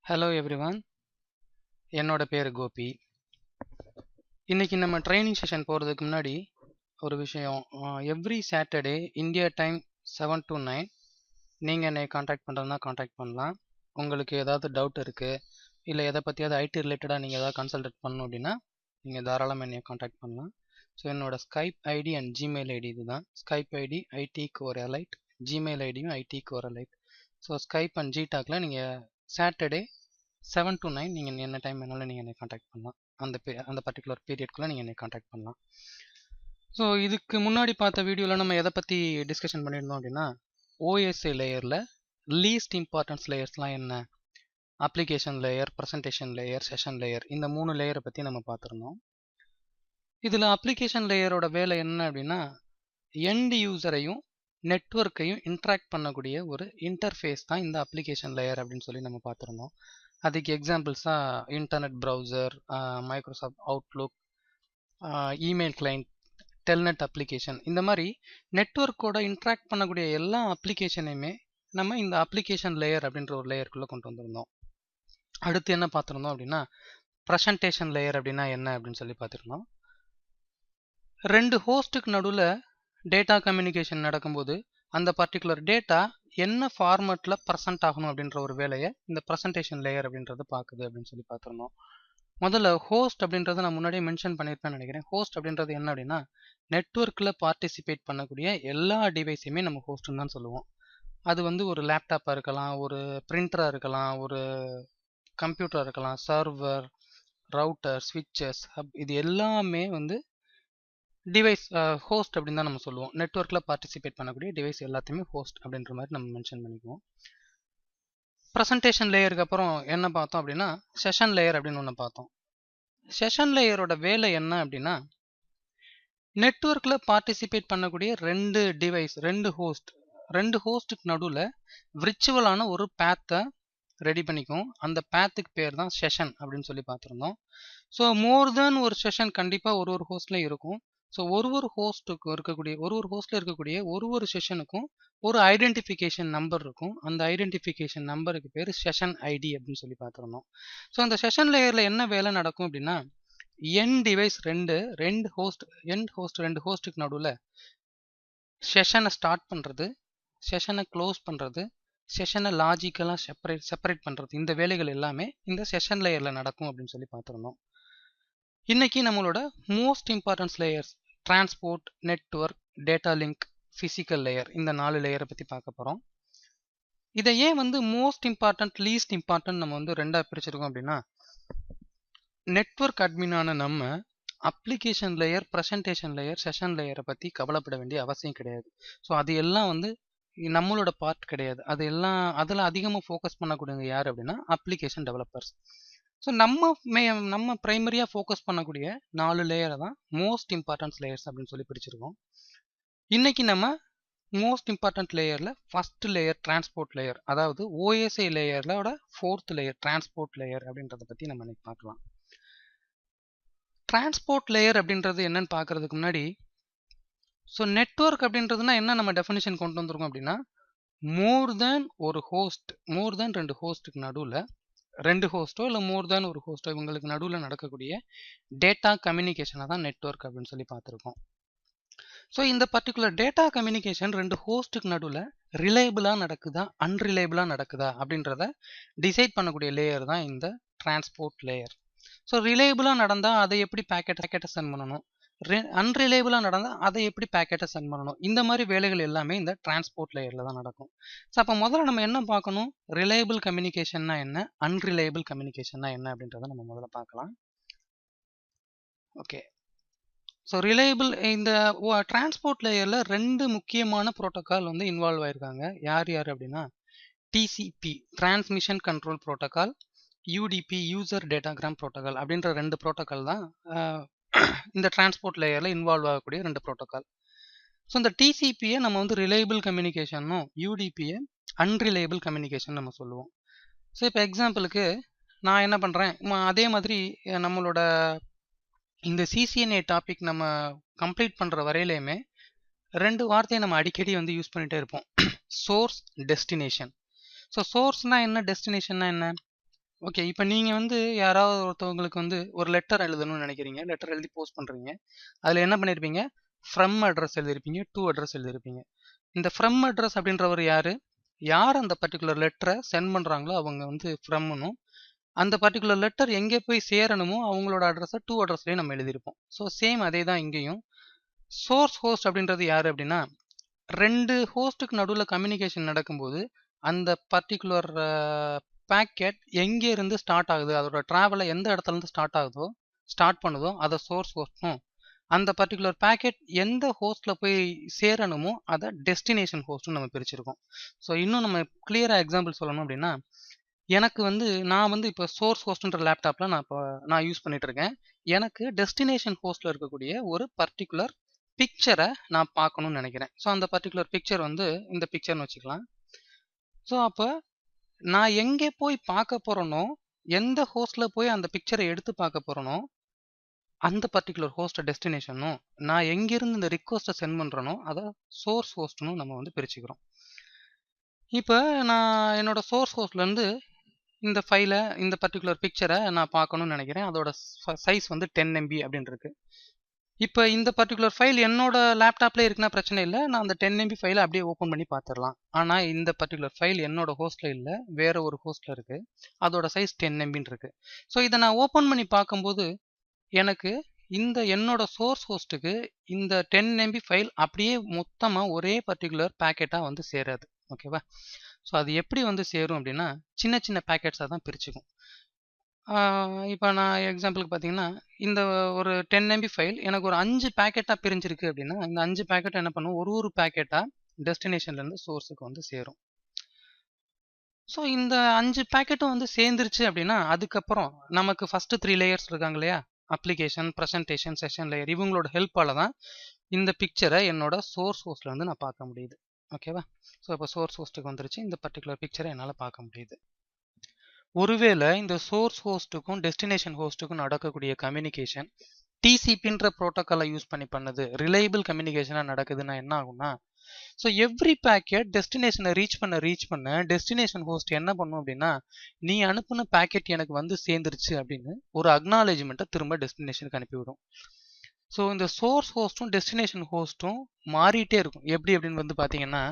Hello everyone, என்னோட பேர் கோபி. இன்னைக்கு நம்ம ட்ரைனிங் செஷன் போகிறதுக்கு முன்னாடி ஒரு விஷயம். Every Saturday India time 7 to 9 நீங்கள் என்னை காண்டாக்ட் பண்ணுறதுனா காண்டாக்ட் பண்ணலாம். உங்களுக்கு ஏதாவது டவுட் இருக்குது, இல்லை எதை பற்றியாவது ஐடி ரிலேட்டடாக நீங்கள் ஏதாவது கன்சல்டேட் பண்ணணும் அப்படின்னா நீங்கள் தாராளமாக என்னை காண்டாக்ட் பண்ணலாம். ஸோ என்னோட Skype ID and Gmail ID இதுதான். Skype ID ID core elite, Gmail ஐடியும் ID core elite. So Skype and ஜிடாக்கில் நீங்கள் சாட்டர்டே 7 to 9 நீங்கள் என்ன டைம் வேணாலும் நீங்கள் என்னை காண்டாக்ட் பண்ணலாம். அந்த பர்டிகுலர் பீரியட்குள்ளே நீங்கள் என்னை காண்டாக்ட் பண்ணலாம். ஸோ இதுக்கு முன்னாடி பார்த்த வீடியோவில் நம்ம எதை பற்றி டிஸ்கஷன் பண்ணியிருந்தோம் அப்படின்னா, ஓஎஸ்ஐ லேயரில் லீஸ்ட் இம்பார்ட்டன்ஸ் லேயர்ஸ்லாம் என்ன, application layer, presentation layer, session layer, இந்த 3 லேயரை பற்றி நம்ம பார்த்துருந்தோம். இதில் அப்ளிகேஷன் லேயரோட வேலை என்ன அப்படின்னா, எண்ட் யூசரையும் நெட்வொர்க்கையும் இன்ட்ராக்ட் பண்ணக்கூடிய ஒரு இன்டர்ஃபேஸ் தான் இந்த அப்ளிகேஷன் லேயர் அப்படின்னு சொல்லி நம்ம பார்த்துருந்தோம். அதுக்கு எக்ஸாம்பிள்ஸாக internet browser, Microsoft Outlook, email client, Telnet application, இந்த மாதிரி நெட்வொர்க்கோட இன்ட்ராக்ட் பண்ணக்கூடிய எல்லா அப்ளிகேஷனையுமே நம்ம இந்த அப்ளிகேஷன் லேயர் அப்படின்ற ஒரு லேயருக்குள்ளே கொண்டு வந்திருந்தோம். அடுத்து என்ன பார்த்துருந்தோம் அப்படின்னா, ப்ரெசன்டேஷன் லேயர் அப்படின்னா என்ன அப்படின்னு சொல்லி பார்த்துருந்தோம். ரெண்டு ஹோஸ்ட்டுக்கு நடுவில் டேட்டா கம்யூனிகேஷன் நடக்கும்போது அந்த பர்டிகுலர் டேட்டா என்ன ஃபார்மேட்டில் ப்ரெசென்ட் ஆகணும் அப்படின்ற ஒரு வேலையை இந்த ப்ரெசன்டேஷன் லேயர் அப்படின்றது பார்க்குது அப்படின்னு சொல்லி பார்த்துருந்தோம். முதல்ல ஹோஸ்ட் அப்படின்றத நான் முன்னாடியே மென்ஷன் பண்ணியிருப்பேன்னு நினைக்கிறேன். ஹோஸ்ட் அப்படின்றது என்ன அப்படின்னா, நெட்வொர்க்கில் பார்ட்டிசிபேட் பண்ணக்கூடிய எல்லா டிவைஸையுமே நம்ம ஹோஸ்ட்னு தான் சொல்லுவோம். அது வந்து ஒரு லேப்டாப்பாக இருக்கலாம், ஒரு பிரிண்டராக இருக்கலாம், ஒரு கம்ப்யூட்டராக இருக்கலாம், சர்வர், ரவுட்டர், ஸ்விட்சஸ், ஹப், இது எல்லாமே வந்து டிவைஸ் ஹோஸ்ட் அப்படின்னு தான் நம்ம சொல்லுவோம். நெட்வொர்க்கில் பார்ட்டிசிபேட் பண்ணக்கூடிய டிவைஸ் எல்லாத்தையுமே ஹோஸ்ட் அப்படின்ற மாதிரி நம்ம மென்ஷன் பண்ணிக்குவோம். ப்ரெசன்டேஷன் லேயருக்கு அப்புறம் என்ன பார்த்தோம் அப்படின்னா, செஷன் லேயர் அப்படின்னு ஒன்று பார்த்தோம். செஷன் லேயரோட வேலை என்ன அப்படின்னா, நெட்வொர்க்கில் பார்ட்டிசிபேட் பண்ணக்கூடிய ரெண்டு ஹோஸ்ட்டுக்கு நடுவில் விர்ச்சுவலான ஒரு பேத்தை ரெடி பண்ணிக்கும். அந்த பேத்துக்கு பேர் தான் செஷன் அப்படின்னு சொல்லி பார்த்துருந்தோம். ஸோ மோர் தென் ஒரு செஷன் கண்டிப்பாக ஒரு ஹோஸ்ட்லேயும் இருக்கும். ஸோ ஒரு ஹோஸ்ட்டில் இருக்கக்கூடிய ஒரு செஷனுக்கும் ஒரு ஐடென்டிஃபிகேஷன் நம்பர் இருக்கும். அந்த ஐடென்டிஃபிகேஷன் நம்பருக்கு பேர் செஷன் ஐடி அப்படின்னு சொல்லி பார்த்துருந்தோம். ஸோ அந்த செஷன் லேயரில் என்ன வேலை நடக்கும் அப்படின்னா, என் டிவைஸ் ரெண்டு ஹோஸ்ட்டுக்கு நடுவில் செஷனை ஸ்டார்ட் பண்ணுறது, செஷனை க்ளோஸ் பண்ணுறது, செஷனை லாஜிக்கலாக செப்பரேட் பண்ணுறது, இந்த வேலைகள் எல்லாமே இந்த செஷன் லேயரில் நடக்கும் அப்படின்னு சொல்லி பார்த்துருந்தோம். இன்னைக்கு நம்மளோட most importance layers transport, network, data link, physical layer, இந்த 4 லேயரை பற்றி பார்க்க போகிறோம். இதை ஏன் வந்து மோஸ்ட் இம்பார்ட்டன்ட், லீஸ்ட் இம்பார்ட்டன்ட் நம்ம வந்து ரெண்டாக பிரிச்சிருக்கோம் அப்படின்னா, நெட்வொர்க் அட்மினான நம்ம application layer, presentation layer, session லேயரை பற்றி கவலைப்பட வேண்டிய அவசியம் கிடையாது. ஸோ அது எல்லாம் வந்து நம்மளோட பார்ட் கிடையாது. அதில் அதிகமாக ஃபோக்கஸ் பண்ணக்கூடியவங்க யார் அப்படின்னா அப்ளிகேஷன் டெவலப்பர்ஸ். ஸோ நம்ம ப்ரைமரியாக ஃபோக்கஸ் பண்ணக்கூடிய 4 லேயரை தான் மோஸ்ட் இம்பார்ட்டன்ஸ் லேயர்ஸ் அப்படின்னு சொல்லி பிரிச்சிருக்கோம். இன்னைக்கு நம்ம மோஸ்ட் இம்பார்ட்டன்ட் லேயரில் ஃபர்ஸ்ட் லேயர் டிரான்ஸ்போர்ட் லேயர், அதாவது ஓஎஸ்ஐ லேயரோட 4th லேயர் டிரான்ஸ்போர்ட் லேயர் அப்படின்றத பற்றி நம்ம இன்னைக்கு பார்க்கலாம். டிரான்ஸ்போர்ட் லேயர் அப்படின்றது என்னன்னு பார்க்கறதுக்கு முன்னாடி, ஸோ நெட்வொர்க் அப்படின்றதுனா என்ன நம்ம டெஃபினிஷன் கொண்டு வந்திருக்கோம் அப்படின்னா, மோர் தேன் 2 ஹோஸ்ட்டுக்கு நடுவில் 2 ஹோஸ்ட்டோ இல்லை மோர் தேன் ஒரு ஹோஸ்ட்டோ இவங்களுக்கு நடுவில் நடக்கக்கூடிய டேட்டா கம்யூனிகேஷனை தான் நெட்வொர்க் அப்படின்னு சொல்லி பார்த்துருக்கோம். ஸோ இந்த பர்டிகுலர் டேட்டா கம்யூனிகேஷன் 2 ஹோஸ்ட்டுக்கு நடுவில் ரிலையபிளாக நடக்குதா, அன்ரிலையபிளாக நடக்குதா அப்படின்றத டிசைட் பண்ணக்கூடிய லேயர் தான் இந்த டிரான்ஸ்போர்ட் லேயர். ஸோ ரிலையபிளாக நடந்தால் அதை எப்படி பேக்கெட்டை சென்ட் பண்ணணும், அன்ரிலையபிளாக நடந்தால் அதை எப்படி பேக்கெட்டை சென்ட் பண்ணணும், இந்த மாதிரி வேலைகள் எல்லாமே இந்த டிரான்ஸ்போர்ட் லேயரில் தான் நடக்கும். ஸோ அப்போ முதல்ல நம்ம என்ன பார்க்கணும், ரிலையபிள் கம்யூனிகேஷன்னா என்ன, அன்ரிலையபிள் கம்யூனிகேஷன்னா என்ன அப்படின்றத நம்ம முதல்ல பார்க்கலாம். ஓகே, ஸோ ரிலையபிள், இந்த டிரான்ஸ்போர்ட் லேயரில் 2 முக்கியமான ப்ரோட்டோக்கால் வந்து இன்வால்வ் ஆயிருக்காங்க. யார் அப்படின்னா, TCP transmission control protocol, UDP user datagram protocol அப்படின்ற 2 ப்ரோட்டோக்கால் தான் இந்த டிரான்ஸ்போர்ட் லேயரில் இன்வால்வ் ஆகக்கூடிய 2 ப்ரோட்டோக்கால். ஸோ இந்த டிசிபியை நம்ம வந்து ரிலையபிள் கம்யூனிகேஷனும் யூடிபியை அன்ரிலையபிள் கம்யூனிகேஷன் நம்ம சொல்லுவோம். ஸோ இப்போ எக்ஸாம்பிளுக்கு நான் என்ன பண்ணுறேன், அதே மாதிரி நம்மளோட இந்த சிசிஎன்ஏ டாபிக் நம்ம கம்ப்ளீட் பண்ணுற வரையிலையுமே 2 வார்த்தையை நம்ம அடிக்கடி வந்து யூஸ் பண்ணிகிட்டே இருப்போம், சோர்ஸ், டெஸ்டினேஷன். ஸோ சோர்ஸ்னால் என்ன, டெஸ்டினேஷன்னா என்ன, ஓகே. இப்போ நீங்கள் வந்து யாராவது ஒருத்தவங்களுக்கு வந்து ஒரு லெட்டர் எழுதணும்னு நினைக்கிறீங்க. லெட்டர் எழுதி போஸ்ட் பண்ணுறீங்க. அதில் என்ன பண்ணியிருப்பீங்க? ஃப்ரம் அட்ரஸ் எழுதியிருப்பீங்க, டு அட்ரஸ் எழுதியிருப்பீங்க. இந்த ஃப்ரம் அட்ரஸ் அப்படின்றவர் யார்? யார் அந்த பர்டிகுலர் லெட்டரை சென்ட் பண்ணுறாங்களோ அவங்க வந்து ஃப்ரம்னும், அந்த பர்டிகுலர் லெட்டர் எங்கே போய் சேரணுமோ அவங்களோட அட்ரஸை டூ அட்ரஸ்லேயே நம்ம எழுதியிருப்போம். ஸோ சேம் அதே தான் இங்கேயும். சோர்ஸ் ஹோஸ்ட் அப்படின்றது யார் அப்படின்னா, ரெண்டு ஹோஸ்ட்டுக்கு நடுவில் கம்யூனிகேஷன் நடக்கும்போது அந்த பர்டிகுலர் பேக்கெட் எங்கே இருந்து ஸ்டார்ட் ஆகுது, அதோட ட்ராவலை எந்த இடத்துல இருந்து ஸ்டார்ட் பண்ணுதோ அதை சோர்ஸ் ஹோஸ்ட்டும், அந்த பர்டிகுலர் பேக்கெட் எந்த ஹோஸ்ட்டில் போய் சேரணுமோ அதை டெஸ்டினேஷன் ஹோஸ்ட்டும் நம்ம பிரிச்சிருக்கோம். ஸோ இன்னும் நம்ம கிளியராக எக்ஸாம்பிள் சொல்லணும் அப்படின்னா, எனக்கு வந்து நான் வந்து இப்போ சோர்ஸ் ஹோஸ்ட்ன்ற லேப்டாப்பில் நான் யூஸ் பண்ணிட்டு இருக்கேன். எனக்கு டெஸ்டினேஷன் ஹோஸ்ட்டில் இருக்கக்கூடிய ஒரு பர்டிகுலர் பிக்சரை நான் பார்க்கணும்னு நினைக்கிறேன். ஸோ அந்த பர்டிகுலர் பிக்சர் வந்து இந்த பிக்சர்னு வச்சுக்கலாம். ஸோ அப்போ நான் எங்கே போய் பார்க்க போகிறேனோ, எந்த ஹோஸ்ட்டில் போய் அந்த பிக்சரை எடுத்து பார்க்க போகிறேனோ, அந்த பர்டிகுலர் ஹோஸ்ட்டை டெஸ்டினேஷனும், நான் எங்கேருந்து இந்த ரிக்வஸ்ட்டை சென்ட் பண்ணுறேனோ அதை சோர்ஸ் ஹோஸ்ட்னும் நம்ம வந்து பிரிச்சுக்கிறோம். இப்போ நான் என்னோட சோர்ஸ் ஹோஸ்ட்லேருந்து இந்த ஃபைலை, இந்த பர்டிகுலர் பிக்சரை நான் பார்க்கணும்னு நினைக்கிறேன். அதோட சைஸ் வந்து 10 MB அப்படின்னு இருக்கு. இப்போ இந்த பர்டிகுலர் ஃபைல் என்னோட லேப்டாப்லேயே இருக்குன்னா பிரச்சனை இல்லை. நான் அந்த 10 MB ஃபைலை அப்படியே ஓப்பன் பண்ணி பார்த்துடலாம். ஆனால் இந்த பர்டிகுலர் ஃபைல் என்னோட ஹோஸ்ட்டில் இல்லை, வேற ஒரு ஹோஸ்ட்டில் இருக்குது. அதோட சைஸ் 10 MBன்னு இருக்கு. ஸோ இதை நான் ஓப்பன் பண்ணி பார்க்கும்போது எனக்கு இந்த என்னோட சோர்ஸ் ஹோஸ்ட்டுக்கு இந்த 10 MB ஃபைல் அப்படியே மொத்தமாக ஒரே பர்டிகுலர் பேக்கெட்டாக வந்து சேராது. ஓகேவா? ஸோ அது எப்படி வந்து சேரும் அப்படின்னா, சின்ன சின்ன பேக்கெட்ஸாக தான் பிரிச்சுக்கும். இப்போ நான் எக்ஸாம்பிளுக்கு பார்த்தீங்கன்னா, இந்த ஒரு 10 MB ஃபைல் எனக்கு ஒரு 5 பேக்கெட்டாக பிரிஞ்சிருக்கு அப்படின்னா, இந்த 5 பேக்கெட் என்ன பண்ணும், ஒரு பேக்கெட்டாக டெஸ்டினேஷன்லேருந்து சோர்ஸுக்கு வந்து சேரும். ஸோ இந்த 5 பேக்கெட்டும் வந்து சேர்ந்துருச்சு அப்படின்னா, அதுக்கப்புறம் நமக்கு ஃபஸ்ட்டு 3 லேயர்ஸ் இருக்காங்க இல்லையா, அப்ளிகேஷன், ப்ரெசன்டேஷன், செஷன் லேயர், இவங்களோட ஹெல்ப்பால் தான் இந்த பிக்சரை என்னோட சோர்ஸ் ஹோஸ்ட்டில் வந்து நான் பார்க்க முடியுது. ஓகேவா? ஸோ இப்போ சோர்ஸ் ஹோஸ்ட்டுக்கு வந்துருச்சு, இந்த பர்டிகுலர் பிக்சரை என்னால் பார்க்க முடியுது. ஒருவேளை இந்த சோர்ஸ் ஹோஸ்ட்டுக்கும் டெஸ்டினேஷன் ஹோஸ்ட்டுக்கும் நடக்கக்கூடிய கம்யூனிகேஷன் டிசிபின்ற ப்ரோட்டோக்காலை யூஸ் பண்ணி பண்ணுது, ரிலையபிள் கம்யூனிகேஷனாக நடக்குதுன்னா என்ன ஆகும்னா, ஸோ எவ்ரி பேக்கெட் டெஸ்டினேஷனை ரீச் பண்ண டெஸ்டினேஷன் ஹோஸ்ட் என்ன பண்ணும் அப்படின்னா, நீ அனுப்புன பேக்கெட் எனக்கு வந்து சேர்ந்துருச்சு அப்படின்னு ஒரு அக்னாலேஜ்மெண்ட்டை திரும்ப டெஸ்டினேஷனுக்கு அனுப்பிவிடும். ஸோ இந்த சோர்ஸ் ஹோஸ்ட்டும் டெஸ்டினேஷன் ஹோஸ்ட்டும் மாறிட்டே இருக்கும். எப்படி அப்படின்னு வந்து பார்த்தீங்கன்னா,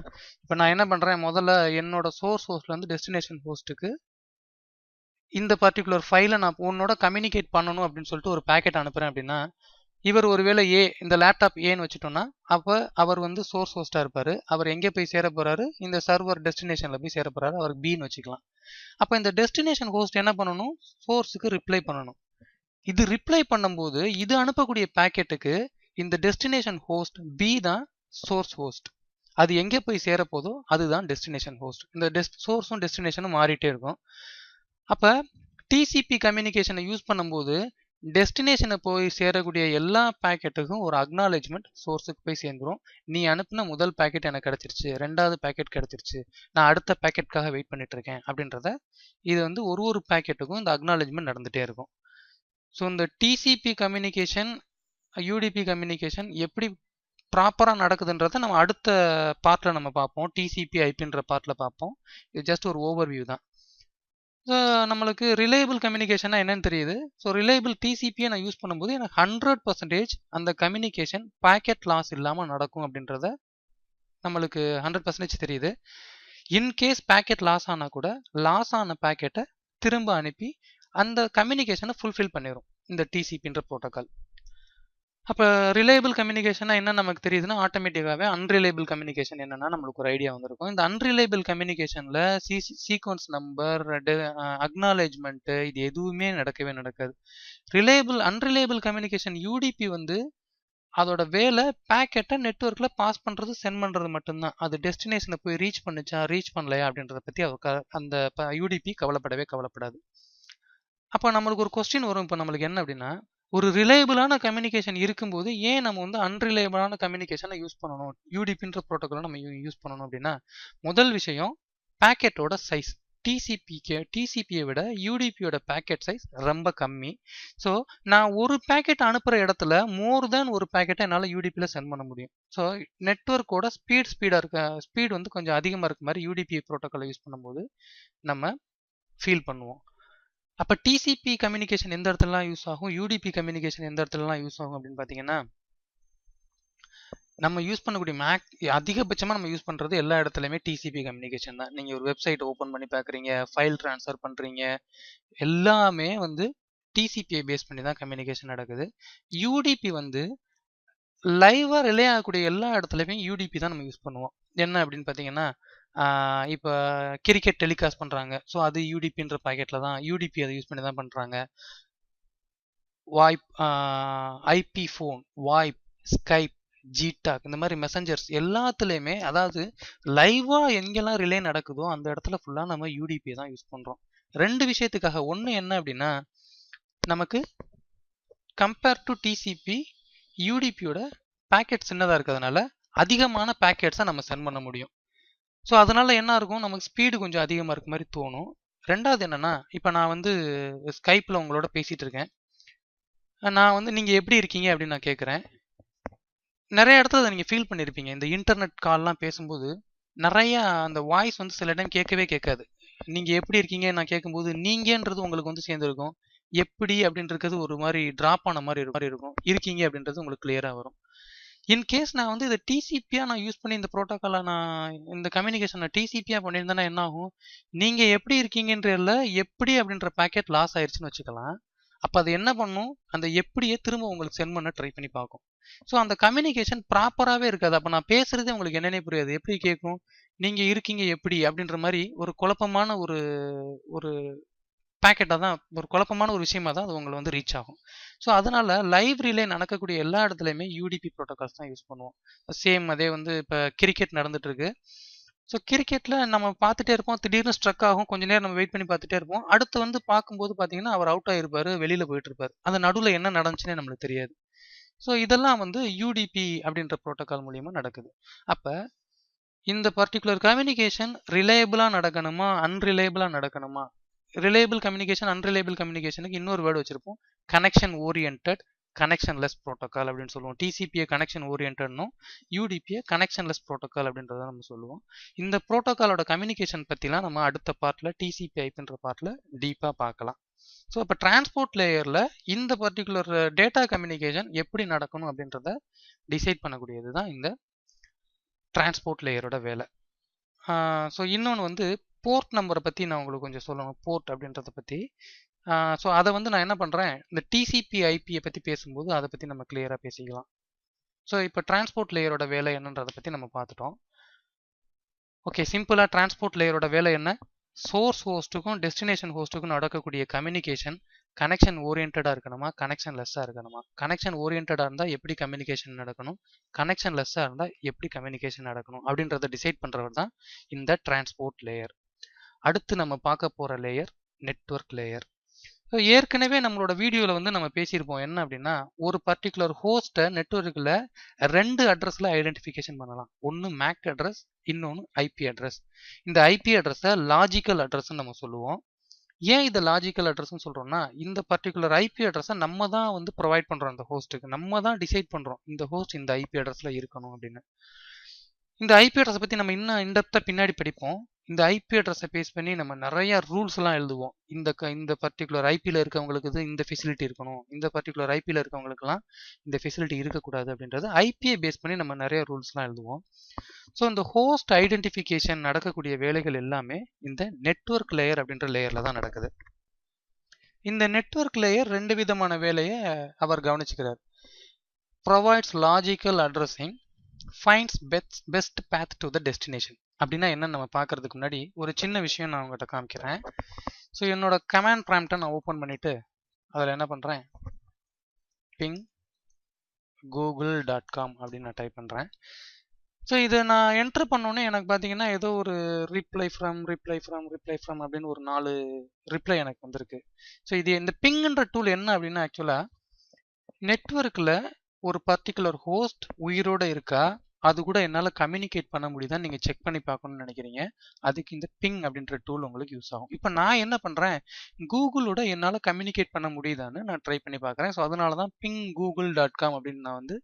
இப்போ நான் என்ன பண்ணுறேன், முதல்ல என்னோட சோர்ஸ் ஹோஸ்ட்லேருந்து டெஸ்டினேஷன் ஹோஸ்ட்டுக்கு இந்த பர்டிகுலர் ஃபைலை நான் உன்னோட கம்யூனிகேட் பண்ணணும் அப்படின்னு சொல்லிட்டு ஒரு பேக்கெட் அனுப்புகிறேன் அப்படின்னா, இவர் ஒருவேளை இந்த லேப்டாப் ஏன்னு வச்சுட்டோம்னா, அப்போ அவர் வந்து சோர்ஸ் ஹோஸ்ட்டாக இருப்பார். அவர் எங்கே போய் சேர போகிறாரு, இந்த சர்வர் டெஸ்டினேஷனில் போய் சேர போகிறாரு. அவருக்கு பின்னு வச்சுக்கலாம். அப்போ இந்த டெஸ்டினேஷன் ஹோஸ்ட் என்ன பண்ணணும், சோர்ஸுக்கு ரிப்ளை பண்ணணும். இது ரிப்ளை பண்ணும்போது இது அனுப்பக்கூடிய பேக்கெட்டுக்கு இந்த டெஸ்டினேஷன் ஹோஸ்ட் பி தான் சோர்ஸ் ஹோஸ்ட். அது எங்கே போய் சேரப்போதோ அதுதான் டெஸ்டினேஷன் ஹோஸ்ட். இந்த சோர்ஸும் டெஸ்டினேஷனும் மாறிட்டே இருக்கும். அப்போ டிசிபி கம்யூனிகேஷனை யூஸ் பண்ணும்போது டெஸ்டினேஷனை போய் சேரக்கூடிய எல்லா பேக்கெட்டுக்கும் ஒரு அக்னாலேஜ்மெண்ட் சோர்ஸுக்கு போய் சேர்ந்துடும். நீ அனுப்பின முதல் பேக்கெட் எனக்கு கிடச்சிருச்சு, ரெண்டாவது பேக்கெட் கிடச்சிருச்சு, நான் அடுத்த பேக்கெட்டுக்காக வெயிட் பண்ணிட்டு இருக்கேன் அப்படின்றத இது வந்து ஒரு பேக்கெட்டுக்கும் இந்த அக்னாலேஜ்மெண்ட் நடந்துகிட்டே இருக்கும். ஸோ இந்த டிசிபி கம்யூனிகேஷன், யூடிபி கம்யூனிகேஷன் எப்படி ப்ராப்பராக நடக்குதுன்றதை நம்ம அடுத்த பார்ட்டில் நம்ம பார்ப்போம். டிசிபி ஐபின்ற பார்ட்டில் பார்ப்போம். இது ஜஸ்ட் ஒரு ஓவர்வியூ தான். ஸோ நம்மளுக்கு ரிலையபிள் கம்யூனிகேஷன்னா என்னன்னு தெரியுது. ஸோ ரிலையபிள் டிசிபியை நான் யூஸ் பண்ணும்போது எனக்கு 100% அந்த கம்யூனிகேஷன் பேக்கெட் லாஸ் இல்லாமல் நடக்கும் அப்படின்றத நம்மளுக்கு 100% தெரியுது. இன்கேஸ் பேக்கெட் லாஸ் ஆனால் கூட லாஸ் ஆன பேக்கெட்டை திரும்ப அனுப்பி அந்த கம்யூனிகேஷனை ஃபுல்ஃபில் பண்ணிடும் இந்த டிசிபின்ற ப்ரோட்டோக்கால். அப்போ ரிலையபிள் கம்யூனிகேஷனாக என்ன நமக்கு தெரியுதுன்னா, ஆட்டோமேட்டிக்காகவே அன்ரிலையபிள் கம்யூனிகேஷன் என்னன்னா நம்மளுக்கு ஒரு ஐடியா வந்திருக்கும். இந்த அன்ரிலையபிள் கம்யூனிகேஷனில் சீக்வன்ஸ் நம்பர், அக்னாலேஜ்மெண்ட்டு இது எதுவுமே நடக்காது. அன்ரிலையபிள் கம்யூனிகேஷன் யூடிபி வந்து அதோட வேலை பேக்கெட்டை நெட்வொர்க்கில் பாஸ் பண்ணுறது, சென்ட் பண்ணுறது மட்டும்தான். அது டெஸ்டினேஷனை போய் ரீச் பண்ணலையா அப்படின்றத பற்றி அந்த யூடிபி கவலைப்படாது. அப்போ நம்மளுக்கு ஒரு கொஸ்டின் வரும். இப்போ நம்மளுக்கு என்ன அப்படின்னா, ஒரு ரிலையபிளான கம்யூனிகேஷன் இருக்கும்போது ஏன் நம்ம வந்து அன்ரிலையபிளான கம்யூனிகேஷனை யூஸ் பண்ணணும், யூடிபின்ற ப்ரோட்டோக்காலை நம்ம யூஸ் பண்ணணும் அப்படின்னா, முதல் விஷயம் பேக்கெட்டோட சைஸ். டிசிபியை விட யூடிபியோட பேக்கெட் சைஸ் ரொம்ப கம்மி. ஸோ நான் ஒரு பேக்கெட் அனுப்புகிற இடத்துல மோர் தேன் ஒரு பேக்கெட்டை என்னால் யூடிபியில் சென்ட் பண்ண முடியும். ஸோ நெட்வொர்க்கோட ஸ்பீடு வந்து கொஞ்சம் அதிகமாக இருக்க மாதிரி யூடிபி ப்ரோட்டோக்காலை யூஸ் பண்ணும்போது நம்ம ஃபீல் பண்ணுவோம். அப்போ டிசிபி கம்யூனிகேஷன் எந்த இடத்துலலாம் யூஸ் ஆகும், யூடிபி கம்யூனிகேஷன் எந்த இடத்துலலாம் யூஸ் ஆகும் அப்படின்னு பார்த்தீங்கன்னா, நம்ம யூஸ் பண்ணக்கூடிய அதிகபட்சமாக நம்ம யூஸ் பண்ணுறது எல்லா இடத்துலையுமே டிசிபி கம்யூனிகேஷன் தான். நீங்கள் ஒரு வெப்சைட் ஓப்பன் பண்ணி பார்க்குறீங்க, ஃபைல் ட்ரான்ஸ்ஃபர் பண்ணுறீங்க, எல்லாமே வந்து டிசிபியை பேஸ் பண்ணி தான் கம்யூனிகேஷன் நடக்குது. யூடிபி வந்து லைவாக ரிலே ஆகக்கூடிய எல்லா இடத்துலையுமே யூடிபி தான் நம்ம யூஸ் பண்ணுவோம். என்ன அப்படின்னு பார்த்தீங்கன்னா, இப்போ கிரிக்கெட் டெலிகாஸ்ட் பண்ணுறாங்க, ஸோ அது யூடிபின்ற பாக்கெட்டில் தான், யூடிபி அதை யூஸ் பண்ணி தான் பண்ணுறாங்க. வாய்ப், ஐபி ஃபோன், வாய்ப், ஸ்கைப், ஜிடாக், இந்த மாதிரி மெசஞ்சர்ஸ் எல்லாத்துலேயுமே, அதாவது லைவாக எங்கெல்லாம் ரிலே நடக்குதோ அந்த இடத்துல ஃபுல்லாக நம்ம யூடிபி தான் யூஸ் பண்ணுறோம். ரெண்டு விஷயத்துக்காக. ஒன்று என்ன அப்படின்னா, நமக்கு கம்பேர் டு டிசிபி யூடிபியோட பேக்கெட் சின்னதாக இருக்கிறதுனால அதிகமான பேக்கெட்ஸை நம்ம சென்ட் பண்ண முடியும். ஸோ அதனால என்ன இருக்கும், நமக்கு ஸ்பீடு கொஞ்சம் அதிகமாக இருக்க மாதிரி தோணும். ரெண்டாவது என்னன்னா, இப்போ நான் வந்து ஸ்கைப்பில் உங்களோட பேசிகிட்டு இருக்கேன், நான் வந்து நீங்கள் எப்படி இருக்கீங்க அப்படின்னு நான் கேட்குறேன். நிறைய இடத்துல அதை நீங்கள் ஃபீல் பண்ணியிருப்பீங்க. இந்த இன்டர்நெட் கால்லாம் பேசும்போது நிறைய அந்த வாய்ஸ் வந்து சில டைம் கேட்கவே கேட்காது. நீங்கள் எப்படி இருக்கீங்க நான் கேட்கும்போது நீங்கன்றது உங்களுக்கு வந்து சேர்ந்துருக்கும், எப்படி அப்படின்றது ஒரு மாதிரி ட்ராப் ஆன மாதிரி இருக்கும், இருக்கீங்க அப்படின்றது உங்களுக்கு கிளியராக வரும். இன்கேஸ் நான் வந்து இதை டிசிபியாக நான் யூஸ் பண்ணி இந்த ப்ரோட்டோக்காலை நான் இந்த கம்யூனிகேஷனை டிசிபியாக பண்ணியிருந்தேன்னா என்ன ஆகும், நீங்கள் எப்படி இருக்கீங்கன்றதில் எப்படி அப்படின்ற பேக்கெட் லாஸ் ஆயிடுச்சுன்னு வச்சுக்கலாம். அப்போ அது என்ன பண்ணும், அந்த எப்படியே திரும்ப உங்களுக்கு சென்ட் பண்ண ட்ரை பண்ணி பார்க்கும். ஸோ அந்த கம்யூனிகேஷன் ப்ராப்பராகவே இருக்காது. அப்போ நான் பேசுகிறதே உங்களுக்கு என்னன்னே புரியாது. எப்படி கேட்கும், நீங்கள் இருக்கீங்க எப்படி அப்படின்ற மாதிரி ஒரு குழப்பமான ஒரு ஒரு பேக்கெட்டாக தான், ஒரு குழப்பமான ஒரு விஷயமா தான் அது உங்களை வந்து ரீச் ஆகும். ஸோ அதனால லைவ் ரிலே நடக்கக்கூடிய எல்லா இடத்துலையுமே யூடிபி ப்ரோட்டோகால்ஸ் தான் யூஸ் பண்ணுவோம். சேம் அதே வந்து இப்போ கிரிக்கெட் நடந்துட்டு இருக்கு. ஸோ கிரிக்கெட்டில் நம்ம பார்த்துட்டே இருப்போம், திடீர்னு ஸ்ட்ரக் ஆகும், கொஞ்ச நேரம் நம்ம வெயிட் பண்ணி பார்த்துட்டே இருப்போம். அடுத்து வந்து பார்க்கும்போது பார்த்தீங்கன்னா அவர் அவுட் ஆகிருப்பார், வெளியில் போயிட்டு இருப்பார். அந்த நடுவில் என்ன நடந்துச்சுன்னே நம்மளுக்கு தெரியாது. ஸோ இதெல்லாம் வந்து யூடிபி அப்படின்ற ப்ரோட்டோகால் மூலியமாக நடக்குது. அப்போ இந்த பர்டிகுலர் கம்யூனிகேஷன் ரிலையபிளாக நடக்கணுமா அன்ரிலையபிளாக நடக்கணுமா, ரிலையபிள் கம்யூனிகேஷன் அன்ரிலையபிள் கம்யூனிகேஷனுக்கு இன்னொரு வேர்டு வச்சிருப்போம், கனெக்ஷன் ஓரியன்ட் கனெக்ஷன்லெஸ் ப்ரோட்டோகால் அப்படின்னு சொல்லுவோம். டிசிபியை கனெக்ஷன் ஓரியன்ட்னும் யூடிபியை கனெக்ஷன்லெஸ் ப்ரோட்டோகால் அப்படின்றத நம்ம சொல்லுவோம். இந்த ப்ரோட்டோகாலோட கம்யூனிகேஷன் பற்றிலாம் நம்ம அடுத்த பார்ட்டில் டிசிபி ஐபின்ற பார்ட்டில் டீப்பாக பார்க்கலாம். ஸோ இப்போ டிரான்ஸ்போர்ட் லேயரில் இந்த பர்டிகுலர் டேட்டா கம்யூனிகேஷன் எப்படி நடக்கணும் அப்படின்றத டிசைட் பண்ணக்கூடியது தான் இந்த டிரான்ஸ்போர்ட் லேயரோட வேலை. ஸோ இன்னொன்று வந்து போர்ட் நம்பரை பற்றி நான் உங்களுக்கு கொஞ்சம் சொல்லணும், போர்ட் அப்படின்றத பற்றி. ஸோ அதை வந்து நான் என்ன பண்ணுறேன், இந்த டிசிபி ஐபியை பற்றி பேசும்போது அதை பற்றி நம்ம கிளியராக பேசிக்கலாம். ஸோ இப்போ டிரான்ஸ்போர்ட் லேயரோட வேலை என்னன்றதை பற்றி நம்ம பார்த்துட்டோம். ஓகே, சிம்பிளாக டிரான்ஸ்போர்ட் லேயரோட வேலை என்ன, சோர்ஸ் ஹோஸ்ட்டுக்கும் டெஸ்டினேஷன் ஹோஸ்ட்டுக்கும் நடக்கக்கூடிய கம்யூனிகேஷன் கனெக்ஷன் ஓரியன்டாக இருக்கணுமா கனெக்ஷன் லெஸ்ஸாக இருக்கணுமா, கனெக்ஷன் ஓரியன்டாக இருந்தால் எப்படி கம்யூனிகேஷன் நடக்கணும், கனெக்ஷன் லெஸ்ஸாக இருந்தால் எப்படி கம்யூனிகேஷன் நடக்கணும் அப்படின்றத டிசைட் பண்ணுறவர் தான் இந்த டிரான்ஸ்போர்ட் லேயர். அடுத்து நம்ம பார்க்க போகிற லேயர் நெட்வொர்க் லேயர். ஸோ ஏற்கனவே நம்மளோட வீடியோவில் வந்து நம்ம பேசியிருப்போம் என்ன அப்படின்னா, ஒரு பர்டிகுலர் ஹோஸ்ட்டை நெட்வொர்க்கில் ரெண்டு அட்ரஸில் ஐடென்டிஃபிகேஷன் பண்ணலாம். ஒன்று மேக் அட்ரஸ், இன்னொன்று ஐபி அட்ரஸ். இந்த ஐபி அட்ரஸை லாஜிக்கல் அட்ரஸ்ன்னு நம்ம சொல்லுவோம். ஏன் இதை லாஜிக்கல் அட்ரஸ்ன்னு சொல்கிறோம்னா, இந்த பர்டிகுலர் ஐபி அட்ரஸை நம்ம தான் வந்து ப்ரொவைட் பண்ணுறோம் அந்த ஹோஸ்ட்டுக்கு, நம்ம தான் டிசைட் பண்ணுறோம் இந்த ஹோஸ்ட் இந்த ஐபி அட்ரஸில் இருக்கணும் அப்படின்னு. இந்த ஐபி அட்ரஸை பற்றி நம்ம இன்னும் இன்டெப்த்தாக பின்னாடி படிப்போம். இந்த ஐபி அட்ரஸை பேஸ் பண்ணி நம்ம நிறைய ரூல்ஸ்லாம் எழுதுவோம். இந்த பர்டிகுலர் ஐபியில் இருக்கவங்களுக்கு இந்த ஃபெசிலிட்டி இருக்கணும், இந்த பர்டிகுலர் ஐபியில் இருக்கவங்களுக்குலாம் இந்த ஃபெசிலிட்டி இருக்கக்கூடாது அப்படின்றது ஐபியை பேஸ் பண்ணி நம்ம நிறைய ரூல்ஸ்லாம் எழுதுவோம். ஸோ இந்த ஹோஸ்ட் ஐடென்டிஃபிகேஷன் நடக்கக்கூடிய வேலைகள் எல்லாமே இந்த நெட்வொர்க் லேயர் அப்படின்ற லேயரில் தான் நடக்குது. இந்த நெட்வொர்க் லேயர் ரெண்டு விதமான வேலையை அவர் கவனிச்சுக்கிறார். Provides logical addressing, finds best path to the destination. அப்படின்னா என்னன்னு நம்ம பார்க்கறதுக்கு முன்னாடி ஒரு சின்ன விஷயம் நான் உங்கள்கிட்ட காமிக்கிறேன். ஸோ என்னோட கமாண்ட் ப்ராம்ப்டை நான் ஓப்பன் பண்ணிவிட்டு அதில் என்ன பண்ணுறேன், ping google.com அப்படின்னு நான் டைப் பண்ணுறேன். ஸோ இதை நான் என்ட்ரு பண்ணோன்னே எனக்கு பார்த்தீங்கன்னா ஏதோ ஒரு ரிப்ளை ஃப்ரம் அப்படின்னு ஒரு 4 ரிப்ளை எனக்கு வந்திருக்கு. ஸோ இது இந்த பிங்ன்ற டூல் என்ன அப்படின்னா, ஆக்சுவலாக நெட்வொர்க்கில் ஒரு பர்டிகுலர் ஹோஸ்ட் உயிரோடு இருக்கா, அது கூட என்னால் கம்யூனிகேட் பண்ண முடியுதான்னு நீங்கள் செக் பண்ணி பார்க்கணும்னு நினைக்கிறீங்க, அதுக்கு இந்த பிங் அப்படின்ற டூல் உங்களுக்கு யூஸ் ஆகும். இப்போ நான் என்ன பண்ணுறேன், கூகுளோட என்னால் கம்யூனிகேட் பண்ண முடியுதான்னு நான் ட்ரை பண்ணி பார்க்குறேன். ஸோ அதனால தான் ping.google.com அப்படின்னு நான் வந்து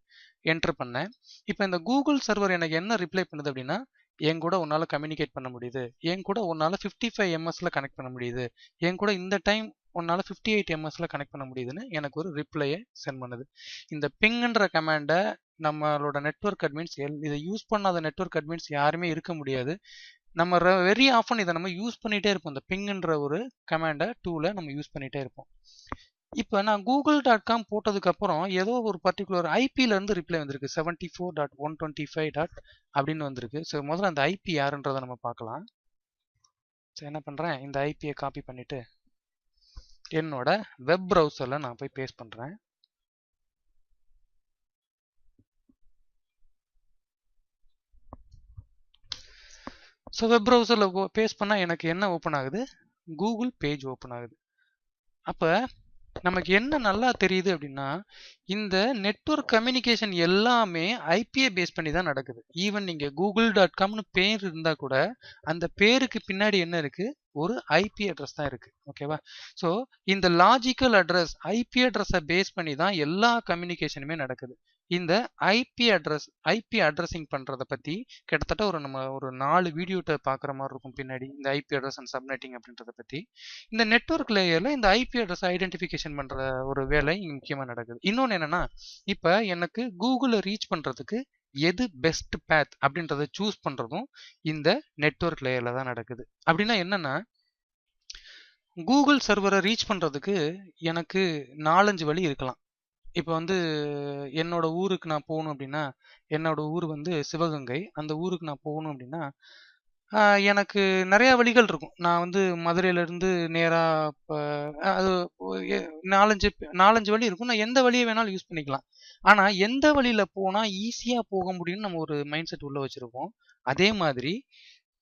என்ட்ரு பண்ணேன். இப்போ இந்த கூகுள் சர்வர் எனக்கு என்ன ரிப்ளை பண்ணுது அப்படின்னா, என் கூட உன்னால் கம்யூனிகேட் பண்ண முடியுது, என் கூட உன்னால் 55 ms கனெக்ட் பண்ண முடியுது, என் கூட இந்த டைம் உன்னால் 58 எம்எஸ்ல கனெக்ட் பண்ண முடியுதுன்னு எனக்கு ஒரு ரிப்ளையை சென்ட் பண்ணுது. இந்த பிங்ன்ற கமாண்டை நம்மளோட நெட்வொர்க் அட்மின்ஸ் இதை யூஸ் பண்ணாத நெட்வொர்க் அட்மின்ஸ் யாருமே இருக்க முடியாது. நம்ம வெரி ஆஃபன் இதை நம்ம யூஸ் பண்ணிகிட்டே இருப்போம். இந்த பிங்ன்ற ஒரு கமாண்டை டூலை நம்ம யூஸ் பண்ணிகிட்டே இருப்போம். இப்போ நான் google.com போட்டதுக்கப்புறம் ஏதோ ஒரு பர்டிகுலர் ஐபியிலேருந்து ரிப்ளை வந்திருக்கு. 74.125. அப்படின்னு வந்திருக்கு. ஸோ முதல்ல அந்த ஐபி யாருன்றதை நம்ம பார்க்கலாம். ஸோ என்ன பண்ணுறேன், இந்த ஐபியை காப்பி பண்ணிவிட்டு என்னோட வெப் ப்ரௌசரில் நான் போய் பேஸ்ட் பண்ணுறேன். ஸோ வெப் ப்ரௌசரில் பேஸ்ட் பண்ணால் எனக்கு என்ன ஓப்பன் ஆகுது, கூகுள் பேஜ் ஓப்பன் ஆகுது. அப்போ நமக்கு என்ன நல்லா தெரியுது அப்படின்னா, இந்த நெட்வொர்க் கம்யூனிகேஷன் எல்லாமே ஐபியை பேஸ் பண்ணி தான் நடக்குது. ஈவன் நீங்கள் google.comனு பேர் இருந்தால் கூட அந்த பேருக்கு பின்னாடி என்ன இருக்குது, ஒரு ஐபி அட்ரஸ் தான் இருக்குது. ஓகேவா? ஸோ இந்த லாஜிக்கல் அட்ரஸ் ஐபி அட்ரஸை பேஸ் பண்ணி தான் எல்லா கம்யூனிகேஷனுமே நடக்குது. இந்த ஐபி அட்ரஸிங் பண்ணுறதை பற்றி கிட்டத்தட்ட நம்ம ஒரு 4 வீடியோட்ட பார்க்குற மாதிரி இருக்கும் பின்னாடி, இந்த ஐபி அட்ரஸ் அண்ட் சப்நெட்டிங் அப்படின்றத பற்றி. இந்த நெட்வொர்க் லேயரில் இந்த ஐபி அட்ரஸ் ஐடென்டிஃபிகேஷன் பண்ணுற ஒரு வேலை முக்கியமாக நடக்குது. இன்னொன்று என்னென்னா, இப்போ எனக்கு கூகுளை ரீச் பண்ணுறதுக்கு எது பெஸ்ட் பேத் அப்படின்றத சூஸ் பண்ணுறதும் இந்த நெட்வொர்க் லேயரில் தான் நடக்குது. அப்படின்னா என்னென்னா, கூகுள் சர்வரை ரீச் பண்ணுறதுக்கு எனக்கு 4-5 வழி இருக்கலாம். இப்போ என்னோட ஊருக்கு நான் போகணும் அப்படின்னா, என்னோட ஊர் சிவகங்கை. அந்த ஊருக்கு நான் போகணும் அப்படின்னா எனக்கு நிறையா வழிகள் இருக்கும். நான் மதுரையிலேருந்து நேராக அது 4-5 வழி இருக்கும். நான் எந்த வழியை வேணாலும் யூஸ் பண்ணிக்கலாம். ஆனால் எந்த வழியில் போனால் ஈஸியாக போக முடியும்னு நம்ம ஒரு மைண்ட் செட் உள்ளே வச்சுருப்போம். அதே மாதிரி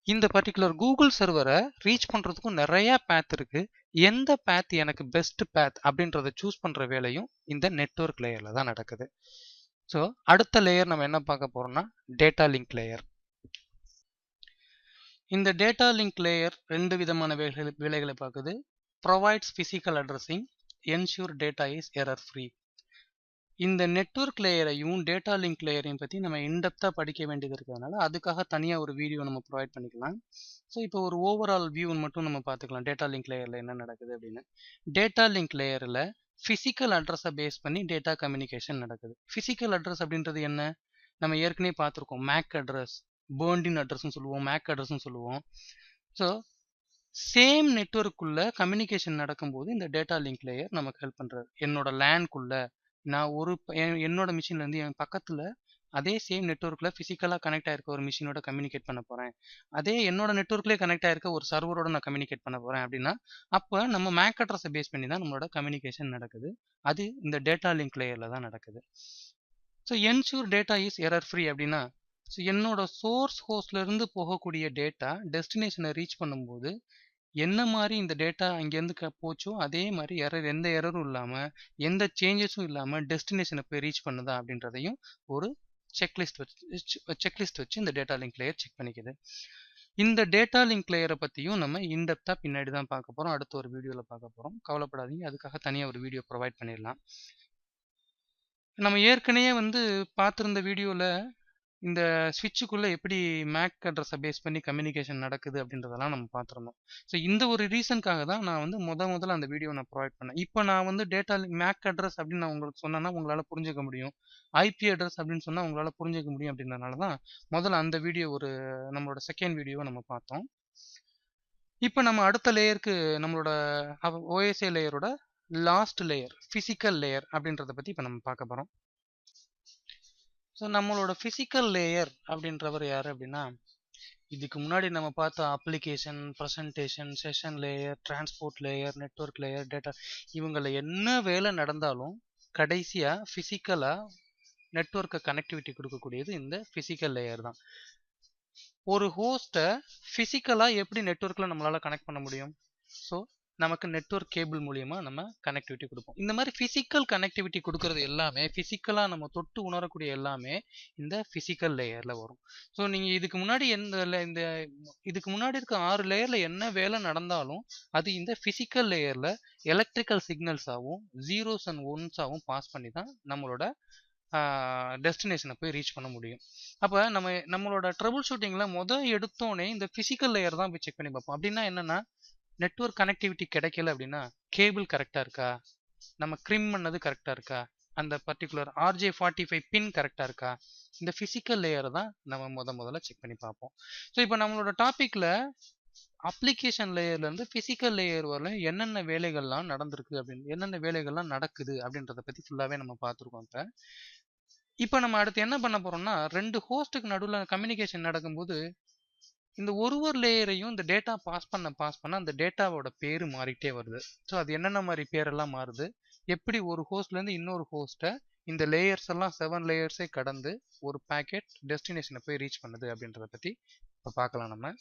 இந்த பர்டிகுலர் கூகுள் சர்வரை ரீச் பண்ணுறதுக்கும் நிறையா பேத் இருக்குது. எந்த பேத் எனக்கு பெஸ்ட் பேத் அப்படின்றத சூஸ் பண்ணுற வேலையும் இந்த நெட்வொர்க் லேயரில் தான் நடக்குது. ஸோ அடுத்த லேயர் நம்ம என்ன பார்க்க போகிறோம்னா, டேட்டா லிங்க் லேயர். இந்த டேட்டா லிங்க் லேயர் 2 விதமான வேலைகளை பார்க்குது. Provides physical addressing, ensure data is error free. இந்த நெட்வொர்க் லேயரையும் டேட்டா லிங்க் லேயரையும் பற்றி நம்ம இன்டெப்த்தாக படிக்க வேண்டியது இருக்கிறதுனால அதுக்காக தனியாக ஒரு வீடியோ நம்ம ப்ரொவைட் பண்ணிக்கலாம். ஸோ இப்போ ஒரு ஓவரால் வியூன்னு மட்டும் நம்ம பார்த்துக்கலாம், டேட்டா லிங்க் லேயரில் என்ன நடக்குது அப்படின்னு. டேட்டா லிங்க் லேயரில் ஃபிசிக்கல் அட்ரஸை பேஸ் பண்ணி டேட்டா கம்யூனிகேஷன் நடக்குது. ஃபிசிக்கல் அட்ரஸ் அப்படின்றது என்ன, நம்ம ஏற்கனவே பார்த்துருக்கோம். மேக் அட்ரஸ், பேர்ன்டின் அட்ரஸ்ன்னு சொல்லுவோம், மேக் அட்ரஸ்ன்னு சொல்லுவோம். ஸோ சேம் நெட்வொர்க்குள்ளே கம்யூனிகேஷன் நடக்கும்போது இந்த டேட்டா லிங்க் லேயர் நமக்கு ஹெல்ப் பண்ணுறது. என்னோட லேன்குள்ளே நான் என்னோட மிஷின்லேருந்து என் பக்கத்தில் அதே சேம் நெட்வொர்க்கில் ஃபிசிக்கலாக கனெக்ட் ஆகிருக்க ஒரு மிஷினோட கம்யூனிகேட் பண்ண போகிறேன், அதே என்னோட நெட்வொர்க்லேயே கனெக்ட் ஆகிருக்க ஒரு சர்வரோட நான் கம்யூனிகேட் பண்ண போகிறேன் அப்படின்னா, அப்போ நம்ம மேக் அட்ரஸை பேஸ் பண்ணி தான் நம்மளோட கம்யூனிகேஷன் நடக்குது. அது இந்த டேட்டா லிங்க் லேயரில் தான் நடக்குது. So ensure data is error free அப்படின்னா, ஸோ என்னோட சோர்ஸ் ஹோஸ்ட்லேருந்து போகக்கூடிய டேட்டா டெஸ்டினேஷனை ரீச் பண்ணும்போது என்ன மாதிரி இந்த டேட்டா அங்கேருந்து போச்சோ அதே மாதிரி எந்த எரரும் இல்லாமல் எந்த சேஞ்சஸும் இல்லாமல் டெஸ்டினேஷனை போய் ரீச் பண்ணுதா அப்படின்றதையும் ஒரு செக்லிஸ்ட் வச்சு இந்த டேட்டா லிங்க் லேயர் செக் பண்ணிக்குது. இந்த டேட்டா லிங்க் லேயரை பற்றியும் நம்ம இன்டெப்த்தாக பின்னாடி தான் பார்க்க போகிறோம், அடுத்த ஒரு வீடியோவில் பார்க்க போகிறோம். கவலைப்படாதீங்க, அதுக்காக தனியாக ஒரு வீடியோ ப்ரொவைட் பண்ணிடலாம். நம்ம ஏற்கனவே பார்த்துருந்த வீடியோவில் இந்த ஸ்விட்சுக்குள்ளே எப்படி மேக் அட்ரஸை பேஸ் பண்ணி கம்யூனிகேஷன் நடக்குது அப்படின்றதெல்லாம் நம்ம பார்த்துருந்தோம். ஸோ இந்த ஒரு ரீசனுக்காக தான் நான் முதல்ல அந்த வீடியோ நான் ப்ரொவைட் பண்ணேன். இப்போ நான் டேட்டா மேக் அட்ரஸ் அப்படின்னு நான் உங்களுக்கு சொன்னேன்னா உங்களால் புரிஞ்சுக்க முடியும், ஐபி அட்ரஸ் அப்படின்னு சொன்னால் உங்களால் புரிஞ்சுக்க முடியும். அப்படின்றதுனால தான் முதல்ல அந்த வீடியோ நம்மளோட செகண்ட் வீடியோவை நம்ம பார்த்தோம். இப்போ நம்ம அடுத்த லேயருக்கு நம்மளோட ஓஎஸ்ஏ லேயரோட லாஸ்ட் லேயர் ஃபிசிக்கல் லேயர் அப்படின்றத பற்றி இப்போ நம்ம பார்க்க போகிறோம். ஸோ நம்மளோட ஃபிசிக்கல் லேயர் அப்படின்றவர் யார் அப்படின்னா, இதுக்கு முன்னாடி நம்ம பார்த்த application, presentation, session layer, transport layer, network layer, data, இவங்கள என்ன வேலை நடந்தாலும் கடைசியாக ஃபிசிக்கலாக நெட்வொர்க்கை கனெக்டிவிட்டி கொடுக்கக்கூடியது இந்த ஃபிசிக்கல் லேயர் தான். ஒரு ஹோஸ்ட்டை ஃபிசிக்கலாக எப்படி நெட்வொர்க்கில் நம்மளால் கனெக்ட் பண்ண முடியும்? ஸோ நமக்கு நெட்வொர்க் கேபிள் மூலியமாக நம்ம கனெக்டிவிட்டி கொடுப்போம். இந்த மாதிரி ஃபிசிக்கல் கனெக்டிவிட்டி கொடுக்கறது எல்லாமே, ஃபிசிக்கலாக நம்ம தொட்டு உணரக்கூடிய எல்லாமே இந்த ஃபிசிக்கல் லேயரில் வரும். ஸோ நீங்கள் இதுக்கு முன்னாடி இருக்க 6 லேயரில் என்ன வேலை நடந்தாலும் அது இந்த ஃபிசிக்கல் லேயரில் electrical சிக்னல்ஸாகவும் 0s and 1s pass பண்ணி தான் நம்மளோட டெஸ்டினேஷனை போய் ரீச் பண்ண முடியும். அப்போ நம்மளோட ட்ரபிள் ஷூட்டிங்கில் எடுத்தோடனே இந்த ஃபிசிக்கல் லேயர் தான் போய் செக் பண்ணி பார்ப்போம். அப்படின்னா என்னென்னா, நெட்வொர்க் கனெக்டிவிட்டி கிடைக்கல அப்படின்னா கேபிள் கரெக்டாக இருக்கா, நம்ம க்ரிம் பண்ணது கரெக்டாக இருக்கா, அந்த பர்டிகுலர் RJ45 பின் கரெக்டாக இருக்கா, இந்த ஃபிசிக்கல் லேயரை தான் நம்ம முதல்ல செக் பண்ணி பார்ப்போம். ஸோ இப்போ நம்மளோட டாப்பிக்கில் அப்ளிகேஷன் லேயர்லேருந்து ஃபிசிக்கல் லேயர் வரலையும் என்னென்ன வேலைகள்லாம் நடந்திருக்கு அப்படின்னு, என்னென்ன வேலைகள்லாம் நடக்குது அப்படின்றத பற்றி ஃபுல்லாகவே நம்ம பார்த்துருக்கோம். இப்போ நம்ம அடுத்து என்ன பண்ண போகிறோம்னா, 2 ஹோஸ்ட்டுக்கு நடுவில் கம்யூனிகேஷன் நடக்கும்போது இந்த ஒரு லேயரையும் இந்த டேட்டா பாஸ் பண்ண அந்த டேட்டாவோட பேர் மாறிட்டே வருது. ஸோ அது என்னென்ன மாதிரி பேரெல்லாம் மாறுது, எப்படி ஒரு ஹோஸ்ட்லேருந்து இன்னொரு ஹோஸ்ட்டை இந்த லேயர்ஸ் எல்லாம் 7 லேயர்ஸே கடந்து ஒரு பேக்கெட் டெஸ்டினேஷனை போய் ரீச் பண்ணுது அப்படின்றத பற்றி இப்போ பார்க்கலாம் நம்ம.